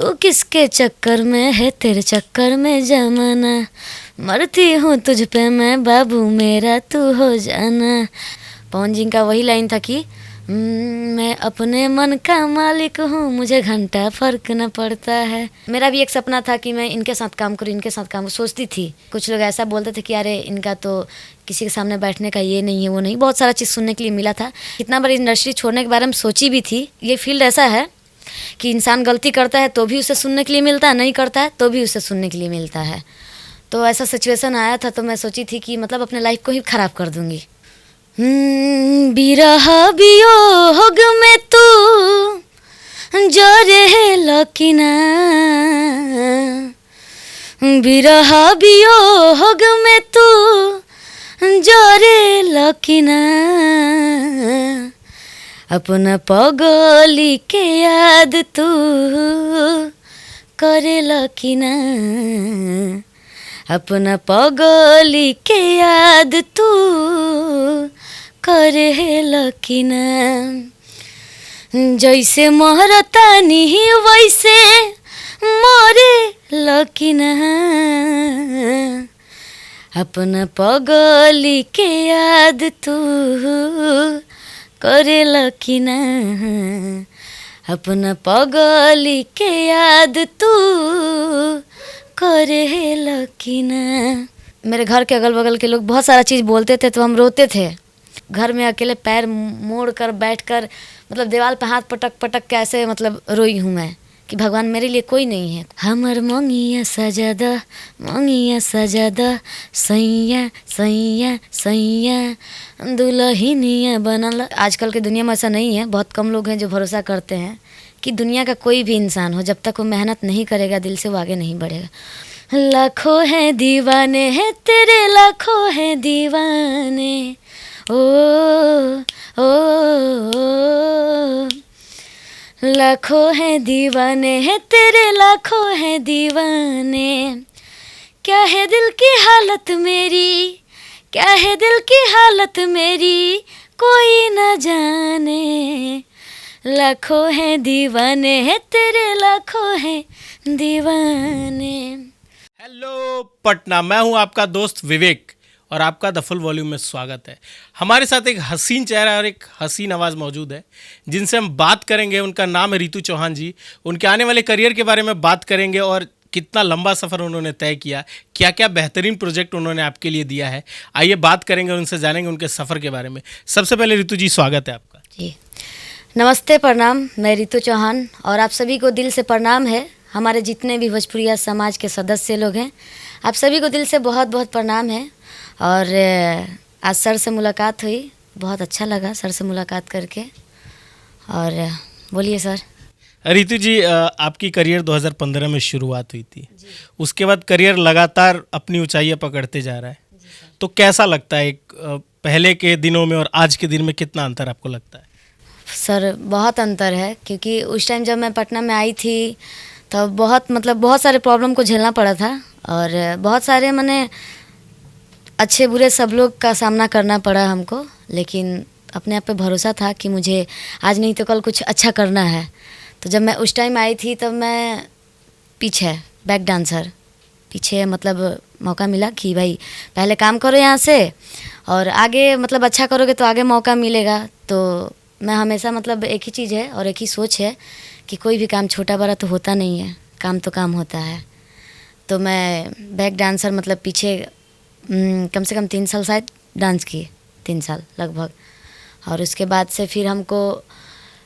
तू किसके चक्कर में है, तेरे चक्कर में जमाना, मरती हूँ तुझ पे मैं बाबू मेरा तू हो जाना। पवन जी का वही लाइन था कि मैं अपने मन का मालिक हूँ, मुझे घंटा फर्क न पड़ता है। मेरा भी एक सपना था कि मैं इनके साथ काम करूँ, इनके साथ काम सोचती थी। कुछ लोग ऐसा बोलते थे कि अरे इनका तो किसी के सामने बैठने का ये नहीं है वो नहीं, बहुत सारा चीज़ सुनने के लिए मिला था। कितना बार इंडस्ट्री छोड़ने के बारे में सोची भी थी। ये फील्ड ऐसा है कि इंसान गलती करता है तो भी उसे सुनने के लिए मिलता है, नहीं करता है तो भी उसे सुनने के लिए मिलता है। तो ऐसा सिचुएशन आया था तो मैं सोची थी कि मतलब अपने लाइफ को ही ख़राब कर दूँगी। बिरह वियोग में तू जरे लकिना, बिरह वियोग में तू जरे लकिना, अपना पगली के याद तू करे लकिना, अपना पगली के याद तू करे लकिना। जैसे मरता नहीं वैसे मरे लकिना, अपना पगली के याद तू करे लकिना, अपना पगली के याद तू करे लकिना। मेरे घर के अगल बगल के लोग बहुत सारा चीज़ बोलते थे तो हम रोते थे। घर में अकेले पैर मोड़ कर बैठ कर मतलब दीवार पे हाथ पटक पटक के ऐसे मतलब रोई हूँ मैं कि भगवान मेरे लिए कोई नहीं है। हमर मंगिया सजादा, मंगिया सजादा, सैया सैया सैया दुल्हनिया बनल। आजकल की दुनिया में ऐसा नहीं है, बहुत कम लोग हैं जो भरोसा करते हैं कि दुनिया का कोई भी इंसान हो जब तक वो मेहनत नहीं करेगा दिल से वो आगे नहीं बढ़ेगा। लाखों हैं दीवाने हैं तेरे, लाखों हैं दीवाने, ओ ओ, ओ लाखों हैं दीवाने हैं तेरे, लाखों हैं दीवाने। क्या है दिल की हालत मेरी, क्या है दिल की हालत मेरी कोई न जाने, लाखों हैं दीवाने हैं तेरे, लाखों हैं दीवाने। हेलो पटना, मैं हूं आपका दोस्त विवेक और आपका द फुल वॉल्यूम में स्वागत है। हमारे साथ एक हसीन चेहरा और एक हसीन आवाज़ मौजूद है जिनसे हम बात करेंगे। उनका नाम है रितु चौहान जी। उनके आने वाले करियर के बारे में बात करेंगे और कितना लंबा सफ़र उन्होंने तय किया, क्या क्या बेहतरीन प्रोजेक्ट उन्होंने आपके लिए दिया है। आइए बात करेंगे, उनसे जानेंगे उनके सफ़र के बारे में। सबसे पहले रितु जी स्वागत है आपका। जी नमस्ते, प्रणाम। मैं रितु चौहान और आप सभी को दिल से प्रणाम है। हमारे जितने भी भोजपुरिया समाज के सदस्य लोग हैं आप सभी को दिल से बहुत बहुत प्रणाम है। और आज सर से मुलाकात हुई, बहुत अच्छा लगा सर से मुलाकात करके। और बोलिए सर। रितु जी, आपकी करियर 2015 में शुरुआत हुई थी, उसके बाद करियर लगातार अपनी ऊंचाइयां पकड़ते जा रहा है, तो कैसा लगता है एक पहले के दिनों में और आज के दिन में कितना अंतर आपको लगता है? सर बहुत अंतर है, क्योंकि उस टाइम जब मैं पटना में आई थी तो बहुत सारे प्रॉब्लम को झेलना पड़ा था और बहुत सारे मैंने अच्छे बुरे सब लोग का सामना करना पड़ा हमको, लेकिन अपने आप पे भरोसा था कि मुझे आज नहीं तो कल कुछ अच्छा करना है। तो जब मैं उस टाइम आई थी तब मैं पीछे बैक डांसर पीछे मतलब मौका मिला कि भाई पहले काम करो यहाँ से और आगे मतलब अच्छा करोगे तो आगे मौका मिलेगा। तो मैं हमेशा मतलब एक ही चीज़ है और एक ही सोच है कि कोई भी काम छोटा बड़ा तो होता नहीं है, काम तो काम होता है। तो मैं बैक डांसर मतलब पीछे कम से कम 3 साल शायद डांस किए, 3 साल लगभग। और उसके बाद से फिर हमको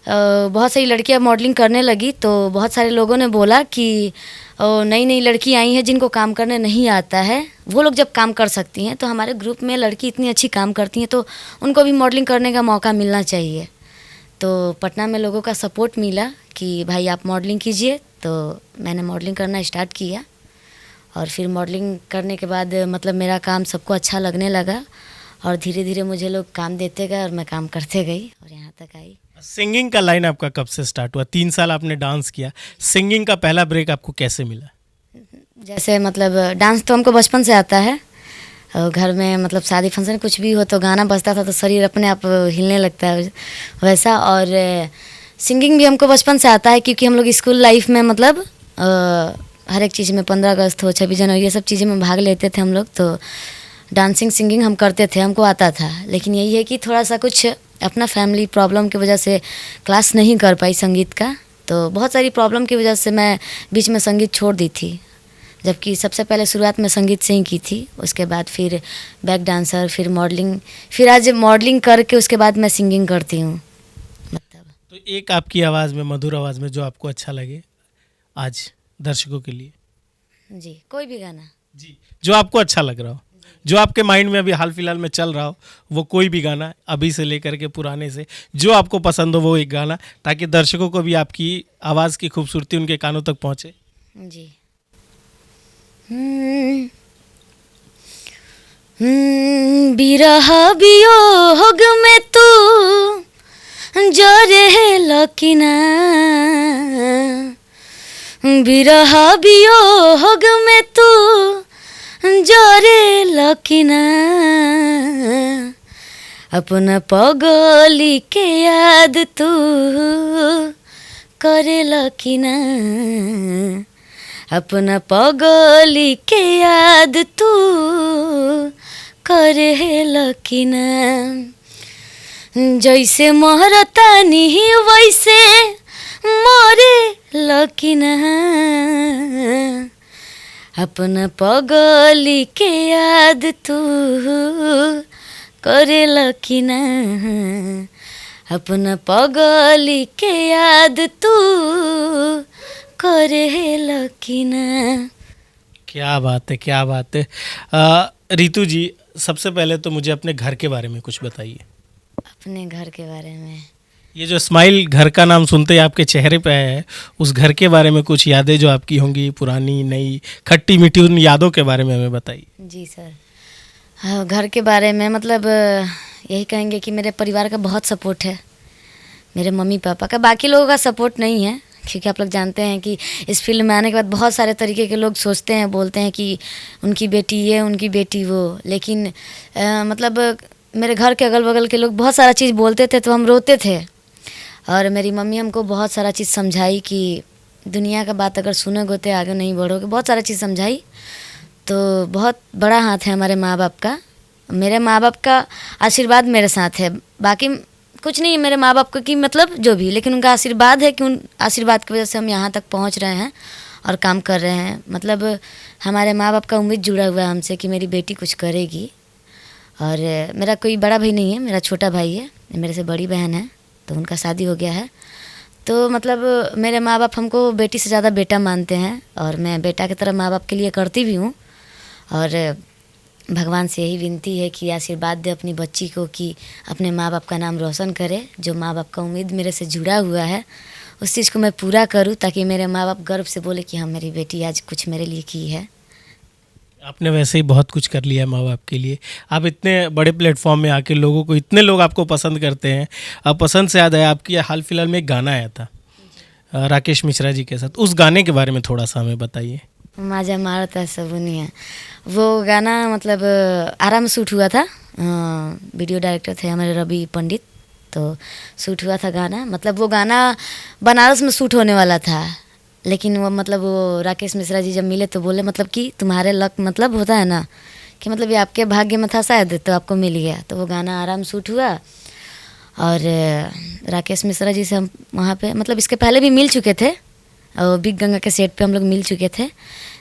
बहुत सारी लड़कियां मॉडलिंग करने लगी तो बहुत सारे लोगों ने बोला कि नई नई लड़की आई हैं जिनको काम करने नहीं आता है, वो लोग जब काम कर सकती हैं तो हमारे ग्रुप में लड़की इतनी अच्छी काम करती हैं तो उनको भी मॉडलिंग करने का मौका मिलना चाहिए। तो पटना में लोगों का सपोर्ट मिला कि भाई आप मॉडलिंग कीजिए, तो मैंने मॉडलिंग करना स्टार्ट किया। और फिर मॉडलिंग करने के बाद मतलब मेरा काम सबको अच्छा लगने लगा और धीरे धीरे मुझे लोग काम देते गए और मैं काम करते गई और यहाँ तक आई। सिंगिंग का लाइन आपका कब से स्टार्ट हुआ? 3 साल आपने डांस किया, सिंगिंग का पहला ब्रेक आपको कैसे मिला? जैसे मतलब डांस तो हमको बचपन से आता है और घर में मतलब शादी फंक्शन कुछ भी हो तो गाना बजता था तो शरीर अपने आप हिलने लगता है वैसा। और सिंगिंग भी हमको बचपन से आता है क्योंकि हम लोग स्कूल लाइफ में मतलब हर एक चीज़ में 15 अगस्त हो, 26 जनवरी, ये सब चीज़ें में भाग लेते थे हम लोग। तो डांसिंग सिंगिंग हम करते थे, हमको आता था। लेकिन यही है कि थोड़ा सा कुछ अपना फैमिली प्रॉब्लम की वजह से क्लास नहीं कर पाई संगीत का। तो बहुत सारी प्रॉब्लम की वजह से मैं बीच में संगीत छोड़ दी थी, जबकि सबसे पहले शुरुआत में संगीत से ही की थी। उसके बाद फिर बैक डांसर, फिर मॉडलिंग, फिर आज मॉडलिंग करके उसके बाद मैं सिंगिंग करती हूँ। मतलब तो एक आपकी आवाज़ में, मधुर आवाज़ में, जो आपको अच्छा लगे आज दर्शकों के लिए। जी, कोई भी गाना जी, जो आपको अच्छा लग रहा हो, जो आपके माइंड में अभी हाल फिलहाल में चल रहा हो, वो कोई भी गाना, अभी से लेकर के पुराने से, जो आपको पसंद हो वो एक गाना, ताकि दर्शकों को भी आपकी आवाज़ की खूबसूरती उनके कानों तक पहुँचे। जी। बिरह वियोग में तू जरे लकिना, बिरह वियोग में तू जरे लकिना, अपना पगली के याद तू करे लकिना, अपना पगली के याद तू करे लकिना, जैसे महरतानी वैसे मरे लकिना, अपना पगली के याद तू करे लकिना, अपना पगली के याद तू करे लकिना। क्या बात है, क्या बात है। रितु जी, सबसे पहले तो मुझे अपने घर के बारे में कुछ बताइए। अपने घर के बारे में, ये जो स्माइल घर का नाम सुनते ही आपके चेहरे पे है, उस घर के बारे में कुछ यादें जो आपकी होंगी, पुरानी नई, खट्टी मीठी, उन यादों के बारे में हमें बताइए। जी सर। हाँ, घर के बारे में मतलब यही कहेंगे कि मेरे परिवार का बहुत सपोर्ट है, मेरे मम्मी पापा का। बाकी लोगों का सपोर्ट नहीं है, क्योंकि आप लोग जानते हैं कि इस फील्ड में आने के बाद बहुत सारे तरीके के लोग सोचते हैं, बोलते हैं कि उनकी बेटी ये, उनकी बेटी वो। लेकिन मतलब मेरे घर के अगल बगल के लोग बहुत सारा चीज़ बोलते थे, तो हम रोते थे। और मेरी मम्मी हमको बहुत सारा चीज़ समझाई कि दुनिया का बात अगर सुनोगे तो आगे नहीं बढ़ोगे, बहुत सारा चीज़ समझाई। तो बहुत बड़ा हाथ है हमारे माँ बाप का, मेरे माँ बाप का आशीर्वाद मेरे साथ है। बाकी कुछ नहीं है मेरे माँ बाप को कि मतलब जो भी, लेकिन उनका आशीर्वाद है कि उन आशीर्वाद की वजह से हम यहाँ तक पहुँच रहे हैं और काम कर रहे हैं। मतलब हमारे माँ बाप का उम्मीद जुड़ा हुआ है हमसे कि मेरी बेटी कुछ करेगी। और मेरा कोई बड़ा भाई नहीं है, मेरा छोटा भाई है, मेरे से बड़ी बहन है, तो उनका शादी हो गया है। तो मतलब मेरे माँ बाप हमको बेटी से ज़्यादा बेटा मानते हैं, और मैं बेटा की तरह माँ बाप के लिए करती भी हूँ। और भगवान से यही विनती है कि आशीर्वाद दे अपनी बच्ची को कि अपने माँ बाप का नाम रोशन करे। जो माँ बाप का उम्मीद मेरे से जुड़ा हुआ है, उस चीज़ को मैं पूरा करूँ, ताकि मेरे माँ बाप गर्व से बोले कि हाँ, मेरी बेटी आज कुछ मेरे लिए की है। आपने वैसे ही बहुत कुछ कर लिया है माँ बाप के लिए। आप इतने बड़े प्लेटफॉर्म में आके लोगों को, इतने लोग आपको पसंद करते हैं। अब पसंद से याद आया, आपकी हाल फिलहाल में एक गाना आया था राकेश मिश्रा जी के साथ, उस गाने के बारे में थोड़ा सा हमें बताइए। माजा मारता सबुनिया, वो गाना मतलब आराम में शूट हुआ था। वीडियो डायरेक्टर थे हमारे रवि पंडित, तो शूट हुआ था गाना। मतलब वो गाना बनारस में शूट होने वाला था, लेकिन वो मतलब वो राकेश मिश्रा जी जब मिले तो बोले मतलब कि तुम्हारे लक मतलब होता है ना, कि मतलब ये आपके भाग्य में था शायद, तो आपको मिल गया। तो वो गाना आराम शूट हुआ। और राकेश मिश्रा जी से हम वहाँ पे मतलब इसके पहले भी मिल चुके थे, और बिग गंगा के सेट पे हम लोग मिल चुके थे।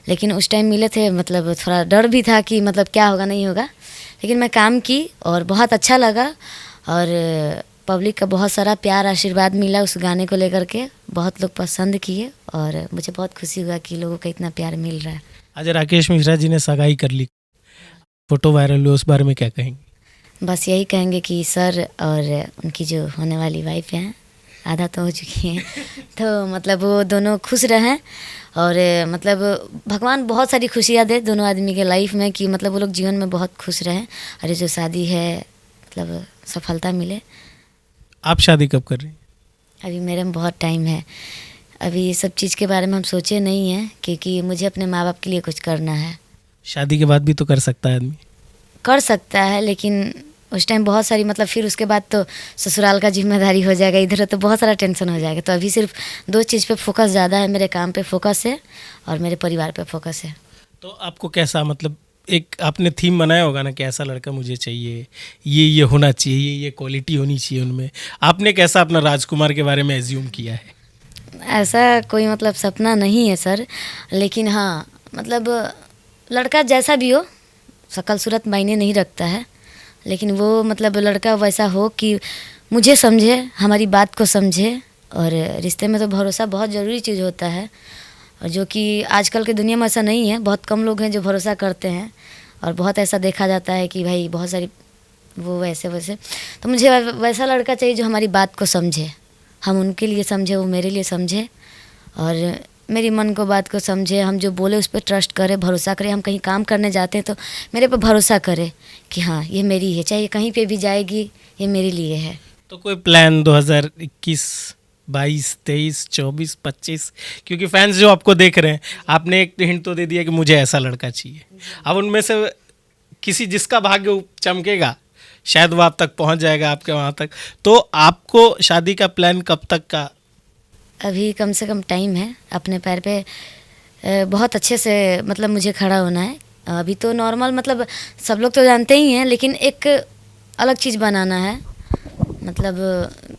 लेकिन उस टाइम मिले थे, मतलब थोड़ा डर भी था कि मतलब क्या होगा नहीं होगा, लेकिन मैं काम की और बहुत अच्छा लगा। और पब्लिक का बहुत सारा प्यार आशीर्वाद मिला उस गाने को लेकर के, बहुत लोग पसंद किए, और मुझे बहुत खुशी हुआ कि लोगों का इतना प्यार मिल रहा है। आज राकेश मिश्रा जी ने सगाई कर ली, फोटो वायरल हुआ, उस बारे में क्या कहेंगे? बस यही कहेंगे कि सर और उनकी जो होने वाली वाइफ हैं, आधा तो हो चुकी हैं, तो मतलब वो दोनों खुश रहें। और मतलब भगवान बहुत सारी खुशियाँ दे दोनों आदमी के लाइफ में, कि मतलब वो लोग जीवन में बहुत खुश रहें, और ये जो शादी है मतलब सफलता मिले। आप शादी कब कर रही हैं? अभी मेरे में बहुत टाइम है, अभी ये सब चीज़ के बारे में हम सोचे नहीं हैं, क्योंकि मुझे अपने माँ बाप के लिए कुछ करना है। शादी के बाद भी तो कर सकता है आदमी। कर सकता है, लेकिन उस टाइम बहुत सारी मतलब फिर उसके बाद तो ससुराल का जिम्मेदारी हो जाएगा, इधर तो बहुत सारा टेंशन हो जाएगा। तो अभी सिर्फ 2 चीज़ पे फोकस ज़्यादा है, मेरे काम पे फोकस है और मेरे परिवार पे फोकस है। तो आपको कैसा मतलब एक आपने थीम बनाया होगा ना कि ऐसा लड़का मुझे चाहिए, ये होना चाहिए, ये क्वालिटी होनी चाहिए उनमें। आपने कैसा अपना राजकुमार के बारे में एज्यूम किया है? ऐसा कोई मतलब सपना नहीं है सर, लेकिन हाँ मतलब लड़का जैसा भी हो, शक्ल सूरत मायने नहीं रखता है, लेकिन वो मतलब लड़का वैसा हो कि मुझे समझे, हमारी बात को समझे। और रिश्ते में तो भरोसा बहुत ज़रूरी चीज़ होता है, और जो कि आजकल की दुनिया में ऐसा नहीं है। बहुत कम लोग हैं जो भरोसा करते हैं, और बहुत ऐसा देखा जाता है कि भाई बहुत सारी वो वैसे वैसे। तो मुझे वैसा लड़का चाहिए जो हमारी बात को समझे, हम उनके लिए समझे, वो मेरे लिए समझे, और मेरी मन को बात को समझे। हम जो बोले उस पर ट्रस्ट करे, भरोसा करे। हम कहीं काम करने जाते हैं तो मेरे पे भरोसा करे कि हाँ ये मेरी है, चाहे कहीं पे भी जाएगी ये मेरे लिए है। तो कोई प्लान 2021, 22, 23, 24, 25, क्योंकि फैंस जो आपको देख रहे हैं, आपने एक हिंट तो दे दिया कि मुझे ऐसा लड़का चाहिए। अब उनमें से किसी जिसका भाग्य चमकेगा, शायद वो आप तक पहुंच जाएगा, आपके वहाँ तक। तो आपको शादी का प्लान कब तक का? अभी कम से कम टाइम है, अपने पैर पे बहुत अच्छे से मतलब मुझे खड़ा होना है। अभी तो नॉर्मल मतलब सब लोग तो जानते ही हैं, लेकिन एक अलग चीज़ बनाना है। मतलब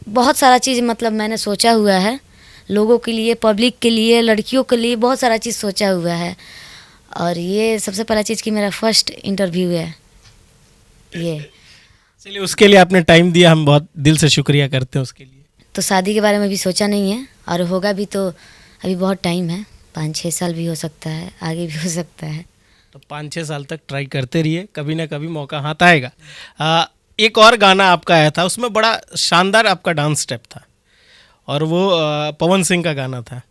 बहुत सारा चीज़ मतलब मैंने सोचा हुआ है, लोगों के लिए, पब्लिक के लिए, लड़कियों के लिए बहुत सारा चीज़ सोचा हुआ है। और ये सबसे पहला चीज़ कि मेरा फर्स्ट इंटरव्यू है ये। चलिए, उसके लिए आपने टाइम दिया, हम बहुत दिल से शुक्रिया करते हैं उसके लिए। तो शादी के बारे में भी सोचा नहीं है, और होगा भी तो अभी बहुत टाइम है, 5-6 साल भी हो सकता है, आगे भी हो सकता है। तो 5-6 साल तक ट्राई करते रहिए, कभी ना कभी मौका हाथ आएगा। एक और गाना आपका आया था, उसमें बड़ा शानदार आपका डांस स्टेप था, और वो पवन सिंह का गाना था।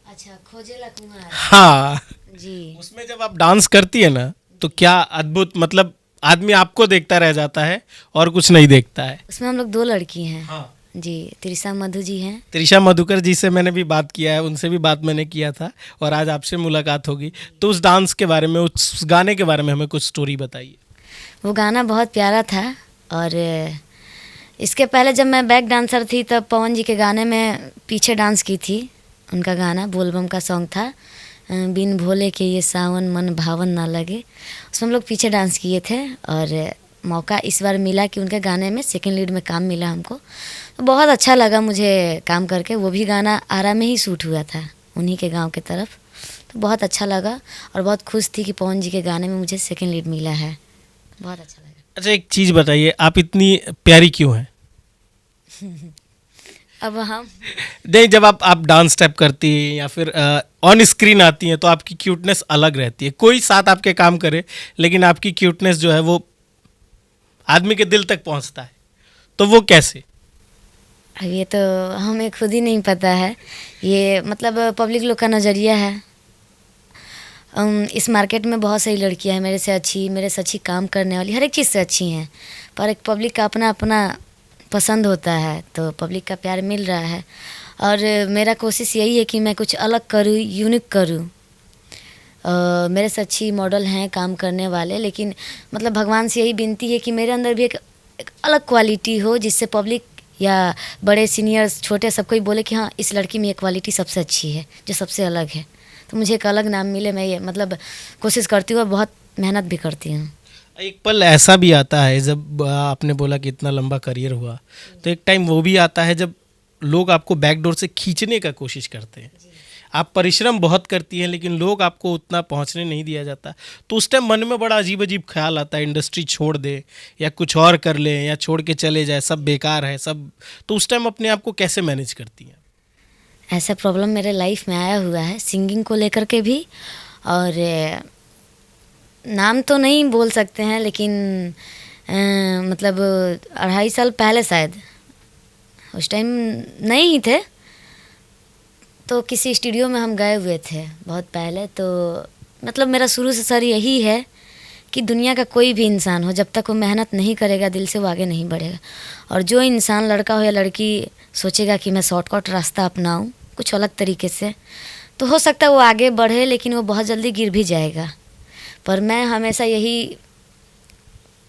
अच्छा, खोजेला कुमार। हाँ जी। उसमें जब आप डांस करती है ना, तो क्या अद्भुत, मतलब आदमी आपको देखता रह जाता है और कुछ नहीं देखता है। उसमें हम लोग 2 लड़की हैं। हाँ। जी, त्रिशा मधु जी हैं। त्रिशा मधुकर जी से मैंने भी बात किया है, उनसे भी बात मैंने किया था, और आज आपसे मुलाकात होगी। तो उस डांस के बारे में, उस गाने के बारे में हमें कुछ स्टोरी बताइए। वो गाना बहुत प्यारा था, और इसके पहले जब मैं बैक डांसर थी तब पवन जी के गाने में पीछे डांस की थी। उनका गाना बोलबम का सॉन्ग था, बिन भोले के ये सावन मन भावन ना लगे, उसमें हम लोग पीछे डांस किए थे। और मौका इस बार मिला कि उनके गाने में सेकंड लीड में काम मिला हमको, तो बहुत अच्छा लगा मुझे काम करके। वो भी गाना आरा में ही शूट हुआ था, उन्हीं के गांव के तरफ, तो बहुत अच्छा लगा, और बहुत खुश थी कि पवन जी के गाने में मुझे सेकंड लीड मिला है। बहुत अच्छा लगा। अच्छा, एक चीज़ बताइए, आप इतनी प्यारी क्यों हैं? अब हम नहीं, जब आप डांस स्टेप करती हैं या फिर ऑन स्क्रीन आती हैं, तो आपकी क्यूटनेस अलग रहती है। कोई साथ आपके काम करे, लेकिन आपकी क्यूटनेस जो है वो आदमी के दिल तक पहुंचता है। तो वो कैसे? अब ये तो हमें खुद ही नहीं पता है, ये मतलब पब्लिक लोग का नज़रिया है। इस मार्केट में बहुत सारी लड़कियां हैं मेरे से अच्छी, मेरे से अच्छी काम करने वाली, हर एक चीज़ से अच्छी हैं, पर एक पब्लिक का अपना अपना पसंद होता है, तो पब्लिक का प्यार मिल रहा है। और मेरा कोशिश यही है कि मैं कुछ अलग करूँ, यूनिक करूँ। मेरे से अच्छी मॉडल हैं काम करने वाले, लेकिन मतलब भगवान से यही विनती है कि मेरे अंदर भी एक अलग क्वालिटी हो, जिससे पब्लिक या बड़े सीनियर्स छोटे सब कोई बोले कि हाँ इस लड़की में ये क्वालिटी सबसे अच्छी है, जो सबसे अलग है। तो मुझे एक अलग नाम मिले, मैं ये मतलब कोशिश करती हूँ और बहुत मेहनत भी करती हूँ। एक पल ऐसा भी आता है, जब आपने बोला कि इतना लंबा करियर हुआ, तो एक टाइम वो भी आता है जब लोग आपको बैकडोर से खींचने का कोशिश करते हैं। आप परिश्रम बहुत करती हैं, लेकिन लोग आपको उतना पहुंचने नहीं दिया जाता। तो उस टाइम मन में बड़ा अजीब अजीब ख्याल आता है, इंडस्ट्री छोड़ दे या कुछ और कर ले या छोड़ के चले जाए, सब बेकार है सब। तो उस टाइम अपने आप को कैसे मैनेज करती हैं? ऐसा प्रॉब्लम मेरे लाइफ में आया हुआ है, सिंगिंग को लेकर के भी। और नाम तो नहीं बोल सकते हैं, लेकिन मतलब 2.5 साल पहले शायद, उस टाइम नहीं ही थे, तो किसी स्टूडियो में हम गए हुए थे बहुत पहले। तो मतलब मेरा शुरू से सर यही है कि दुनिया का कोई भी इंसान हो, जब तक वो मेहनत नहीं करेगा दिल से, वो आगे नहीं बढ़ेगा। और जो इंसान, लड़का हो या लड़की, सोचेगा कि मैं शॉर्टकट रास्ता अपनाऊं कुछ अलग तरीके से, तो हो सकता है वो आगे बढ़े, लेकिन वो बहुत जल्दी गिर भी जाएगा। पर मैं हमेशा यही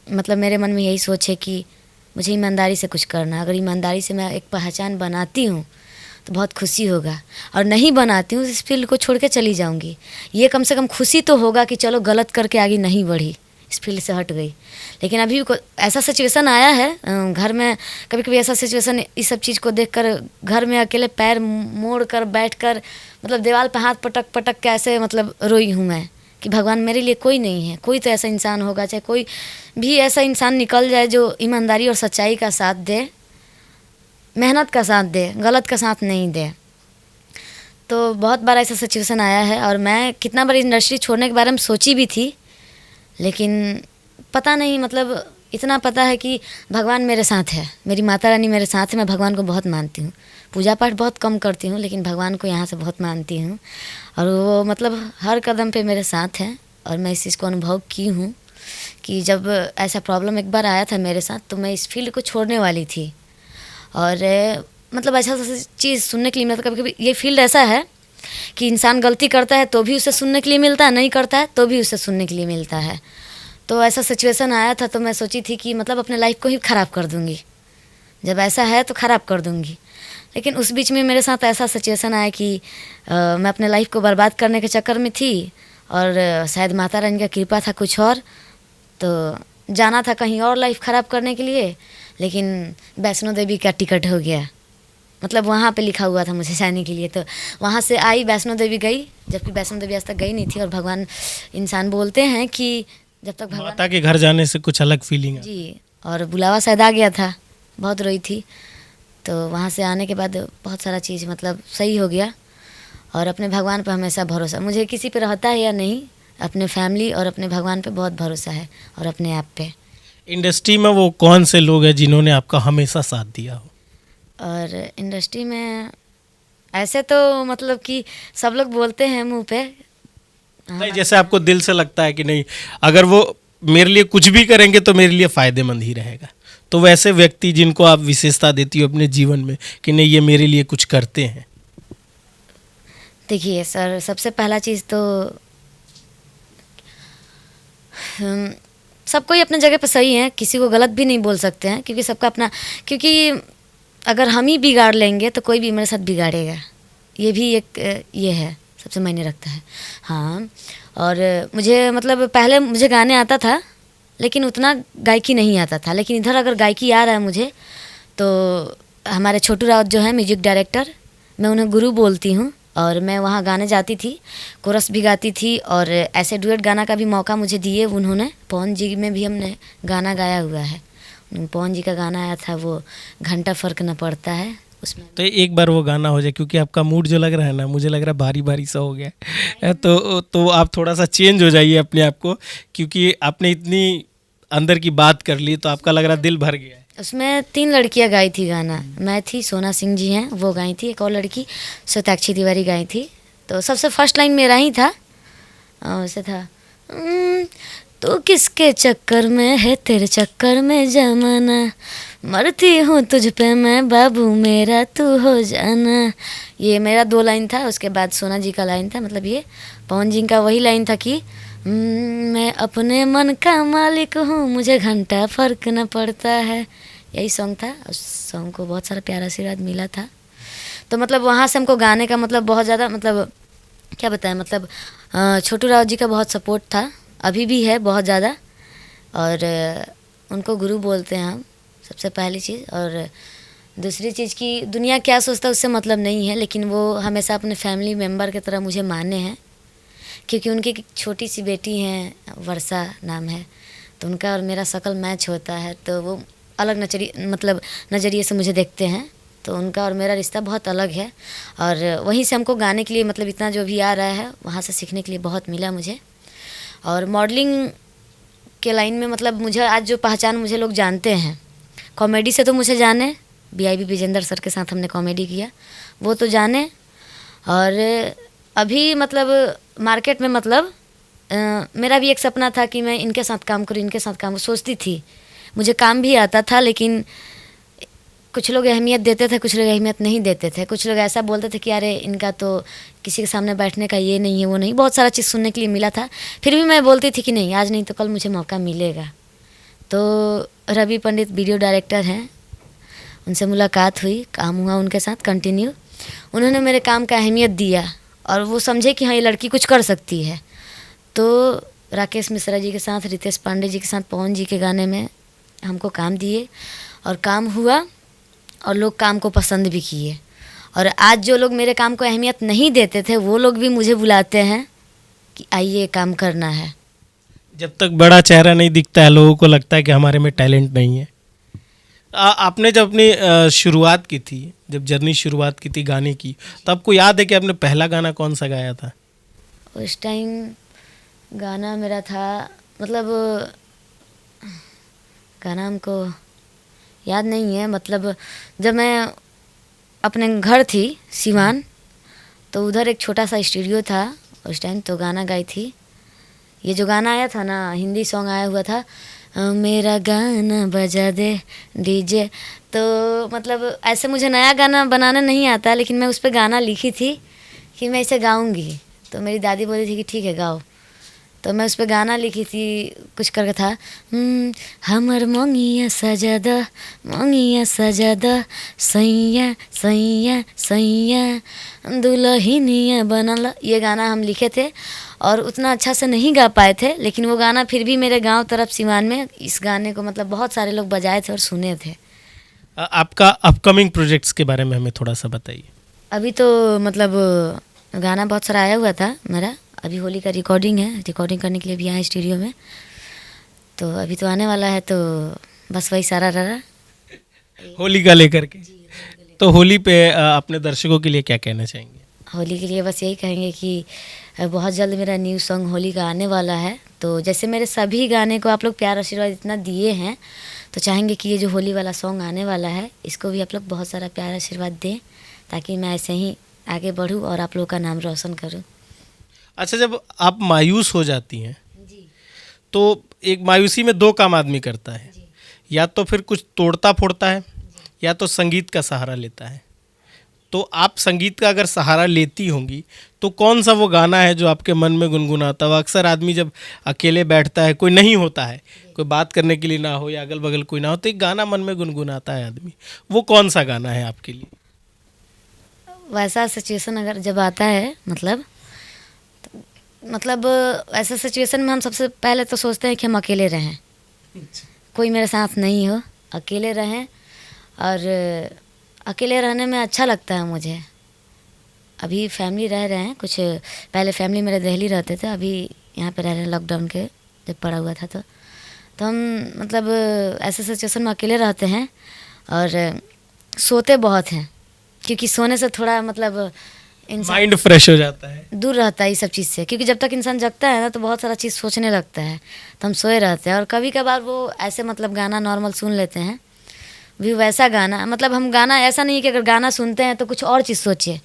मतलब मेरे मन में यही सोच है कि मुझे ईमानदारी से कुछ करना है। अगर ईमानदारी से मैं एक पहचान बनाती हूँ तो बहुत खुशी होगा, और नहीं बनाती हूँ इस फील्ड को छोड़ के चली जाऊँगी। ये कम से कम खुशी तो होगा कि चलो गलत करके आगे नहीं बढ़ी, इस फील्ड से हट गई। लेकिन अभी ऐसा सिचुएशन आया है घर में, कभी कभी ऐसा सिचुएशन, इस सब चीज़ को देखकर घर में अकेले पैर मोड़ कर बैठ कर मतलब दीवार पे हाथ पटक पटक के ऐसे मतलब रोई हूँ मैं कि भगवान मेरे लिए कोई नहीं है, कोई तो ऐसा इंसान होगा, चाहे कोई भी ऐसा इंसान निकल जाए जो ईमानदारी और सच्चाई का साथ दे, मेहनत का साथ दे, गलत का साथ नहीं दे। तो बहुत बार ऐसा सिचुएशन आया है, और मैं कितना बार इंडस्ट्री छोड़ने के बारे में सोची भी थी, लेकिन पता नहीं, मतलब इतना पता है कि भगवान मेरे साथ है, मेरी माता रानी मेरे साथ है। मैं भगवान को बहुत मानती हूँ, पूजा पाठ बहुत कम करती हूँ, लेकिन भगवान को यहाँ से बहुत मानती हूँ, और वो मतलब हर कदम पे मेरे साथ है। और मैं इस चीज़ को अनुभव की हूँ कि जब ऐसा प्रॉब्लम एक बार आया था मेरे साथ, तो मैं इस फील्ड को छोड़ने वाली थी। और मतलब ऐसा चीज़ सुनने के लिए मिलता, कभी कभी ये फील्ड ऐसा है कि इंसान गलती करता है तो भी उसे सुनने के लिए मिलता है, नहीं करता है तो भी उसे सुनने के लिए मिलता है। तो ऐसा सिचुएशन आया था, तो मैं सोची थी कि मतलब अपने लाइफ को ही ख़राब कर दूँगी, जब ऐसा है तो ख़राब कर दूँगी। लेकिन उस बीच में मेरे साथ ऐसा सिचुएशन आया कि मैं अपने लाइफ को बर्बाद करने के चक्कर में थी, और शायद माता रानी का कृपा था कुछ और, तो जाना था कहीं और लाइफ ख़राब करने के लिए, लेकिन वैष्णो देवी का टिकट हो गया, मतलब वहाँ पे लिखा हुआ था मुझे जाने के लिए। तो वहाँ से आई, वैष्णो देवी गई, जबकि वैष्णो देवी आज तक गई नहीं थी। और भगवान, इंसान बोलते हैं कि जब तक भगवान, माता के घर जाने से कुछ अलग फीलिंग है जी, और बुलावा शायद आ गया था, बहुत रोई थी। तो वहाँ से आने के बाद बहुत सारा चीज़ मतलब सही हो गया, और अपने भगवान पर हमेशा भरोसा, मुझे किसी पे रहता है या नहीं, अपने फैमिली और अपने भगवान पे बहुत भरोसा है, और अपने आप पे। इंडस्ट्री में वो कौन से लोग हैं जिन्होंने आपका हमेशा साथ दिया हो? और इंडस्ट्री में ऐसे तो मतलब कि सब लोग बोलते हैं मुंह पे, नहीं, जैसे आपको दिल से लगता है कि नहीं, अगर वो मेरे लिए कुछ भी करेंगे तो मेरे लिए फ़ायदेमंद ही रहेगा, तो वैसे व्यक्ति जिनको आप विशेषता देती हो अपने जीवन में कि नहीं ये मेरे लिए कुछ करते हैं? देखिए सर, सबसे पहला चीज़ तो सब कोई अपने जगह पर सही है, किसी को गलत भी नहीं बोल सकते हैं, क्योंकि सबका अपना, क्योंकि अगर हम ही बिगाड़ लेंगे तो कोई भी मेरे साथ बिगाड़ेगा, ये भी एक ये है, सबसे मायने रखता है। हाँ, और मुझे मतलब पहले मुझे गाने आता था, लेकिन उतना गायकी नहीं आता था। लेकिन इधर अगर गायकी आ रहा है मुझे, तो हमारे छोटू राउत जो है म्यूजिक डायरेक्टर, मैं उन्हें गुरु बोलती हूँ, और मैं वहाँ गाने जाती थी, कोरस भी गाती थी, और ऐसे डुएट गाना का भी मौका मुझे दिए उन्होंने। पवन जी में भी हमने गाना गाया हुआ है, पवन जी का गाना आया था, वो घंटा फ़र्क न पड़ता है, उसमें। तो एक बार वो गाना हो जाए, क्योंकि आपका मूड जो लग रहा है ना, मुझे लग रहा है भारी भारी सा हो गया है, तो आप थोड़ा सा चेंज हो जाइए अपने आप को, क्योंकि आपने इतनी अंदर की बात कर ली तो आपका लग रहा है दिल भर गया है। उसमें 3 लड़कियां गाई थी गाना, मैं थी, सोना सिंह जी हैं वो गाई थी, एक और लड़की सताक्षी तिवारी गाई थी। तो सबसे फर्स्ट लाइन मेरा ही था, और वैसे था तू किसके चक्कर में है, तेरे चक्कर में जमाना, मरती हूँ तुझ पे मैं बाबू मेरा तू हो जाना। ये मेरा 2 लाइन था। उसके बाद सोना जी का लाइन था, मतलब ये पवन जी का वही लाइन था कि मैं अपने मन का मालिक हूँ, मुझे घंटा फ़र्क न पड़ता है। यही सॉन्ग था। उस सॉन्ग को बहुत सारा प्यारा आशीर्वाद मिला था। तो मतलब वहाँ से हमको गाने का मतलब बहुत ज़्यादा, मतलब क्या बताएं, मतलब छोटू राव जी का बहुत सपोर्ट था, अभी भी है बहुत ज़्यादा, और उनको गुरु बोलते हैं हम, सबसे पहली चीज़। और दूसरी चीज़ की दुनिया क्या सोचता है उससे मतलब नहीं है, लेकिन वो हमेशा अपने फैमिली मेम्बर की तरह मुझे माने हैं, क्योंकि उनकी एक छोटी सी बेटी हैं, वर्षा नाम है, तो उनका और मेरा शक्ल मैच होता है, तो वो अलग नज़रिए से मुझे देखते हैं, तो उनका और मेरा रिश्ता बहुत अलग है। और वहीं से हमको गाने के लिए मतलब इतना जो भी आ रहा है वहाँ से सीखने के लिए बहुत मिला मुझे। और मॉडलिंग के लाइन में मतलब मुझे आज जो पहचान मुझे लोग जानते हैं, कॉमेडी से तो मुझे जाने, BIB विजेंद्र सर के साथ हमने कॉमेडी किया, वो तो जाने। और अभी मतलब मार्केट में मतलब मेरा भी एक सपना था कि मैं इनके साथ काम करूँ, इनके साथ काम सोचती थी, मुझे काम भी आता था, लेकिन कुछ लोग अहमियत देते थे, कुछ लोग अहमियत नहीं देते थे, कुछ लोग ऐसा बोलते थे कि अरे इनका तो किसी के सामने बैठने का ये नहीं है, वो नहीं, बहुत सारा चीज़ सुनने के लिए मिला था। फिर भी मैं बोलती थी कि नहीं, आज नहीं तो कल मुझे मौका मिलेगा। तो रवि पंडित वीडियो डायरेक्टर हैं, उनसे मुलाकात हुई, काम हुआ उनके साथ कंटिन्यू। उन्होंने मेरे काम का अहमियत दिया और वो समझे कि हाँ ये लड़की कुछ कर सकती है। तो राकेश मिश्रा जी के साथ, रितेश पांडे जी के साथ, पवन जी के गाने में हमको काम दिए और काम हुआ और लोग काम को पसंद भी किए। और आज जो लोग मेरे काम को अहमियत नहीं देते थे वो लोग भी मुझे बुलाते हैं कि आइए काम करना है। जब तक बड़ा चेहरा नहीं दिखता है लोगों को लगता है कि हमारे में टैलेंट नहीं है। आपने जब अपनी शुरुआत की थी, जब जर्नी शुरुआत की थी गाने की, तो आपको याद है कि आपने पहला गाना कौन सा गाया था? उस टाइम गाना मेरा था, मतलब गाना हमको याद नहीं है। मतलब जब मैं अपने घर थी सिवान, तो उधर एक छोटा सा स्टूडियो था उस टाइम, तो गाना गाई थी। ये जो गाना आया था ना, हिंदी सॉन्ग आया हुआ था, मेरा गाना बजा दे डीजे। तो मतलब ऐसे मुझे नया गाना बनाना नहीं आता, लेकिन मैं उस पर गाना लिखी थी कि मैं इसे गाऊंगी। तो मेरी दादी बोली थी कि ठीक है गाओ। तो मैं उस पर गाना लिखी थी, कुछ करके था, हमर मंगिया सजादा, मंगिया सजादा, सैया सैया सैया दुल्हनिया बनल। ये गाना हम लिखे थे और उतना अच्छा से नहीं गा पाए थे, लेकिन वो गाना फिर भी मेरे गांव तरफ सिवान में इस गाने को मतलब बहुत सारे लोग बजाए थे और सुने थे। आपका अपकमिंग प्रोजेक्ट्स के बारे में हमें थोड़ा सा बताइए। अभी तो मतलब गाना बहुत सारा आया हुआ था मेरा, अभी होली का रिकॉर्डिंग है, रिकॉर्डिंग करने के लिए भी आए स्टूडियो में। तो अभी तो आने वाला है, तो बस वही सारा रहा होली का लेकर के। तो होली पे अपने दर्शकों के लिए क्या कहना चाहेंगे? होली के लिए बस यही कहेंगे कि बहुत जल्द मेरा न्यू सॉन्ग होली का आने वाला है। तो जैसे मेरे सभी गाने को आप लोग प्यार आशीर्वाद इतना दिए हैं, तो चाहेंगे कि ये जो होली वाला सॉन्ग आने वाला है इसको भी आप लोग बहुत सारा प्यार आशीर्वाद दें, ताकि मैं ऐसे ही आगे बढ़ूँ और आप लोग का नाम रोशन करूँ। अच्छा, जब आप मायूस हो जाती हैं जी तो एक मायूसी में दो काम आदमी करता है, जी या तो फिर कुछ तोड़ता फोड़ता है या तो संगीत का सहारा लेता है। तो आप संगीत का अगर सहारा लेती होंगी तो कौन सा वो गाना है जो आपके मन में गुनगुनाता हो? अक्सर आदमी जब अकेले बैठता है, कोई नहीं होता है, कोई बात करने के लिए ना हो या अगल बगल कोई ना हो, तो एक गाना मन में गुनगुनाता है आदमी, वो कौन सा गाना है आपके लिए? वैसा सिचुएशन अगर जब आता है, मतलब ऐसा सिचुएशन में हम सबसे पहले तो सोचते हैं कि हम अकेले रहें, कोई मेरे साथ नहीं हो, अकेले रहें। और अकेले रहने में अच्छा लगता है मुझे। अभी फैमिली रह रहे हैं, कुछ पहले फैमिली मेरे दिल्ली रहते थे, अभी यहाँ पे रह रहे हैं लॉकडाउन के जब पड़ा हुआ था। तो हम मतलब ऐसे सिचुएशन में अकेले रहते हैं और सोते बहुत हैं, क्योंकि सोने से थोड़ा मतलब इंसान माइंड फ्रेश हो जाता है, दूर रहता है इस सब चीज़ से। क्योंकि जब तक इंसान जगता है ना तो बहुत सारा चीज़ सोचने लगता है, तो हम सोए रहते हैं। और कभी कभार वो ऐसे मतलब गाना नॉर्मल सुन लेते हैं, भी वैसा गाना, मतलब हम गाना ऐसा नहीं कि अगर गाना सुनते हैं तो कुछ और चीज़ सोचिए।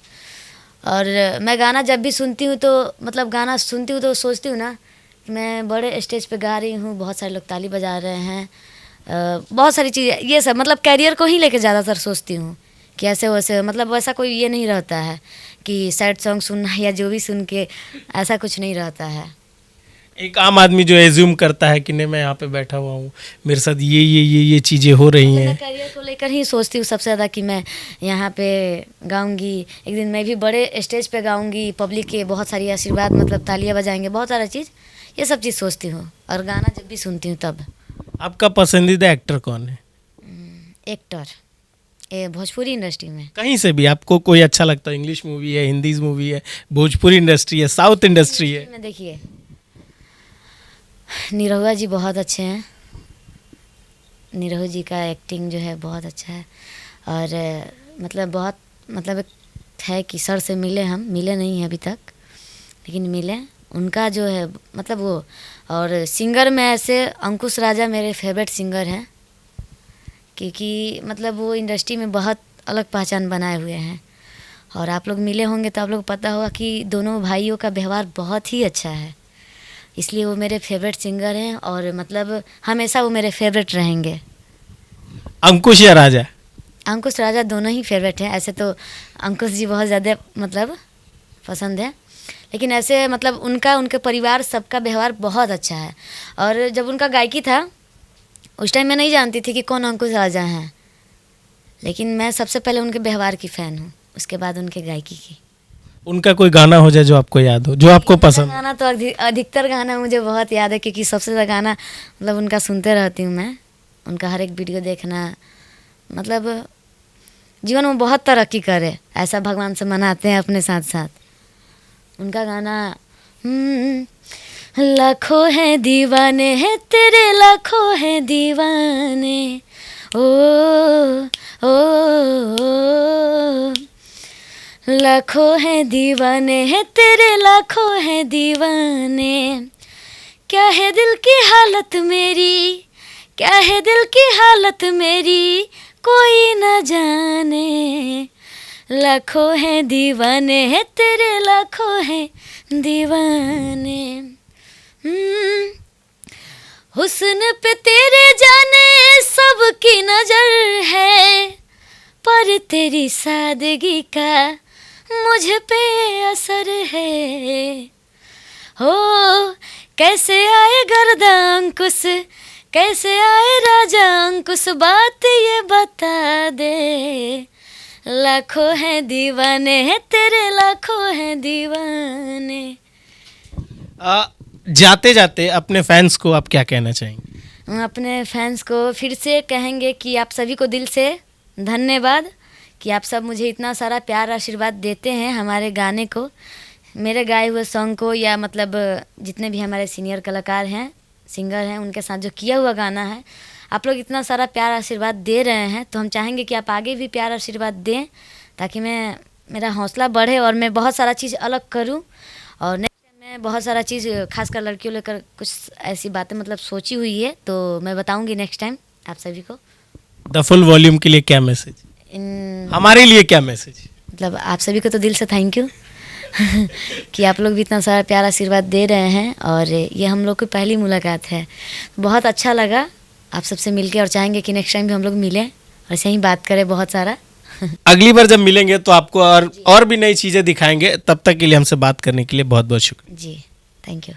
और मैं गाना जब भी सुनती हूँ तो मतलब गाना सुनती हूँ तो सोचती हूँ ना, मैं बड़े स्टेज पे गा रही हूँ, बहुत सारे लोग ताली बजा रहे हैं, बहुत सारी चीज़ें, ये सब मतलब कैरियर को ही लेके ज़्यादातर सोचती हूँ कि ऐसे वैसे, मतलब वैसा कोई ये नहीं रहता है कि सैड सॉन्ग सुनना या जो भी सुन के, ऐसा कुछ नहीं रहता है। एक आम आदमी जो एज्यूम करता है कि नहीं मैं यहाँ पे बैठा हुआ हूँ, मेरे साथ ये चीज़ें हो रही मैं हैं। करियर को लेकर ही सोचती हूँ सबसे ज़्यादा कि मैं यहाँ पे गाऊंगी, एक दिन मैं भी बड़े स्टेज पे गाऊंगी, पब्लिक के बहुत सारी आशीर्वाद, मतलब तालियां बजाएंगे, बहुत सारा चीज़, ये सब चीज़ सोचती हूँ। और गाना जब भी सुनती हूँ तब। आपका पसंदीदा एक्टर कौन है? एक्टर ये भोजपुरी इंडस्ट्री में कहीं से भी आपको कोई अच्छा लगता है? इंग्लिश मूवी है, हिंदी मूवी है, भोजपुरी इंडस्ट्री है, साउथ इंडस्ट्री है? में देखिए, निरहुआ जी बहुत अच्छे हैं, निरहु जी का एक्टिंग जो है बहुत अच्छा है। और मतलब बहुत मतलब एक है कि सर से मिले, हम मिले नहीं हैं अभी तक, लेकिन मिले उनका जो है मतलब वो। और सिंगर में ऐसे अंकुश राजा मेरे फेवरेट सिंगर हैं, क्योंकि मतलब वो इंडस्ट्री में बहुत अलग पहचान बनाए हुए हैं। और आप लोग मिले होंगे तो आप लोग पता होगा कि दोनों भाइयों का व्यवहार बहुत ही अच्छा है, इसलिए वो मेरे फेवरेट सिंगर हैं और मतलब हमेशा वो मेरे फेवरेट रहेंगे। अंकुश या राजा? अंकुश राजा दोनों ही फेवरेट हैं। ऐसे तो अंकुश जी बहुत ज़्यादा मतलब पसंद है, लेकिन ऐसे मतलब उनका, उनके परिवार सबका व्यवहार बहुत अच्छा है। और जब उनका गायकी था उस टाइम मैं नहीं जानती थी कि कौन अंकुश राजा हैं, लेकिन मैं सबसे पहले उनके व्यवहार की फ़ैन हूँ, उसके बाद उनके गायकी की। उनका कोई गाना हो जाए जो आपको याद हो, जो आपको पसंद हो। गाना तो अधिकतर गाना मुझे बहुत याद है, क्योंकि सबसे ज़्यादा गाना मतलब उनका सुनते रहती हूँ मैं। उनका हर एक वीडियो देखना, मतलब जीवन में बहुत तरक्की करे ऐसा भगवान से मनाते हैं अपने साथ साथ। उनका गाना लाखों हैं दीवाने हैं तेरे, लाखों हैं दीवाने, ओ ओ, लाखों हैं दीवाने हैं तेरे, लाखों हैं दीवाने, क्या है दिल की हालत मेरी, क्या है दिल की हालत मेरी, कोई न जाने, लाखों हैं दीवाने हैं तेरे, लाखों हैं दीवाने। हुस्न पे तेरे जाने सबकी नजर है, पर तेरी सादगी का मुझ पे असर है, हो कैसे आए गर्दा अंकुश, कैसे आए राजा अंकुश, बात ये बता दे, लाखों हैं दीवाने हैं तेरे, लाखों हैं दीवाने। जाते जाते अपने फैंस को आप क्या कहना चाहेंगे? हम अपने फैंस को फिर से कहेंगे कि आप सभी को दिल से धन्यवाद कि आप सब मुझे इतना सारा प्यार आशीर्वाद देते हैं हमारे गाने को, मेरे गाए हुए सॉन्ग को, या मतलब जितने भी हमारे सीनियर कलाकार हैं, सिंगर हैं, उनके साथ जो किया हुआ गाना है, आप लोग इतना सारा प्यार आशीर्वाद दे रहे हैं, तो हम चाहेंगे कि आप आगे भी प्यार आशीर्वाद दें, ताकि मेरा हौसला बढ़े और मैं बहुत सारा चीज़ अलग करूं। और नेक्स्ट टाइम मैं बहुत सारा चीज़ खासकर लड़कियों लेकर कुछ ऐसी बातें मतलब सोची हुई है, तो मैं बताऊंगी नेक्स्ट टाइम आप सभी को। द फुल वॉल्यूम के लिए क्या मैसेज, हमारे लिए क्या मैसेज? मतलब आप सभी को तो दिल से थैंक यू कि आप लोग भी इतना सारा प्यार आशीर्वाद दे रहे हैं, और ये हम लोग की पहली मुलाकात है, बहुत अच्छा लगा आप सबसे मिलके, और चाहेंगे कि नेक्स्ट टाइम भी हम लोग मिलें और ऐसे ही बात करें बहुत सारा। अगली बार जब मिलेंगे तो आपको और भी नई चीज़ें दिखाएंगे। तब तक के लिए हमसे बात करने के लिए बहुत बहुत शुक्रिया जी, थैंक यू।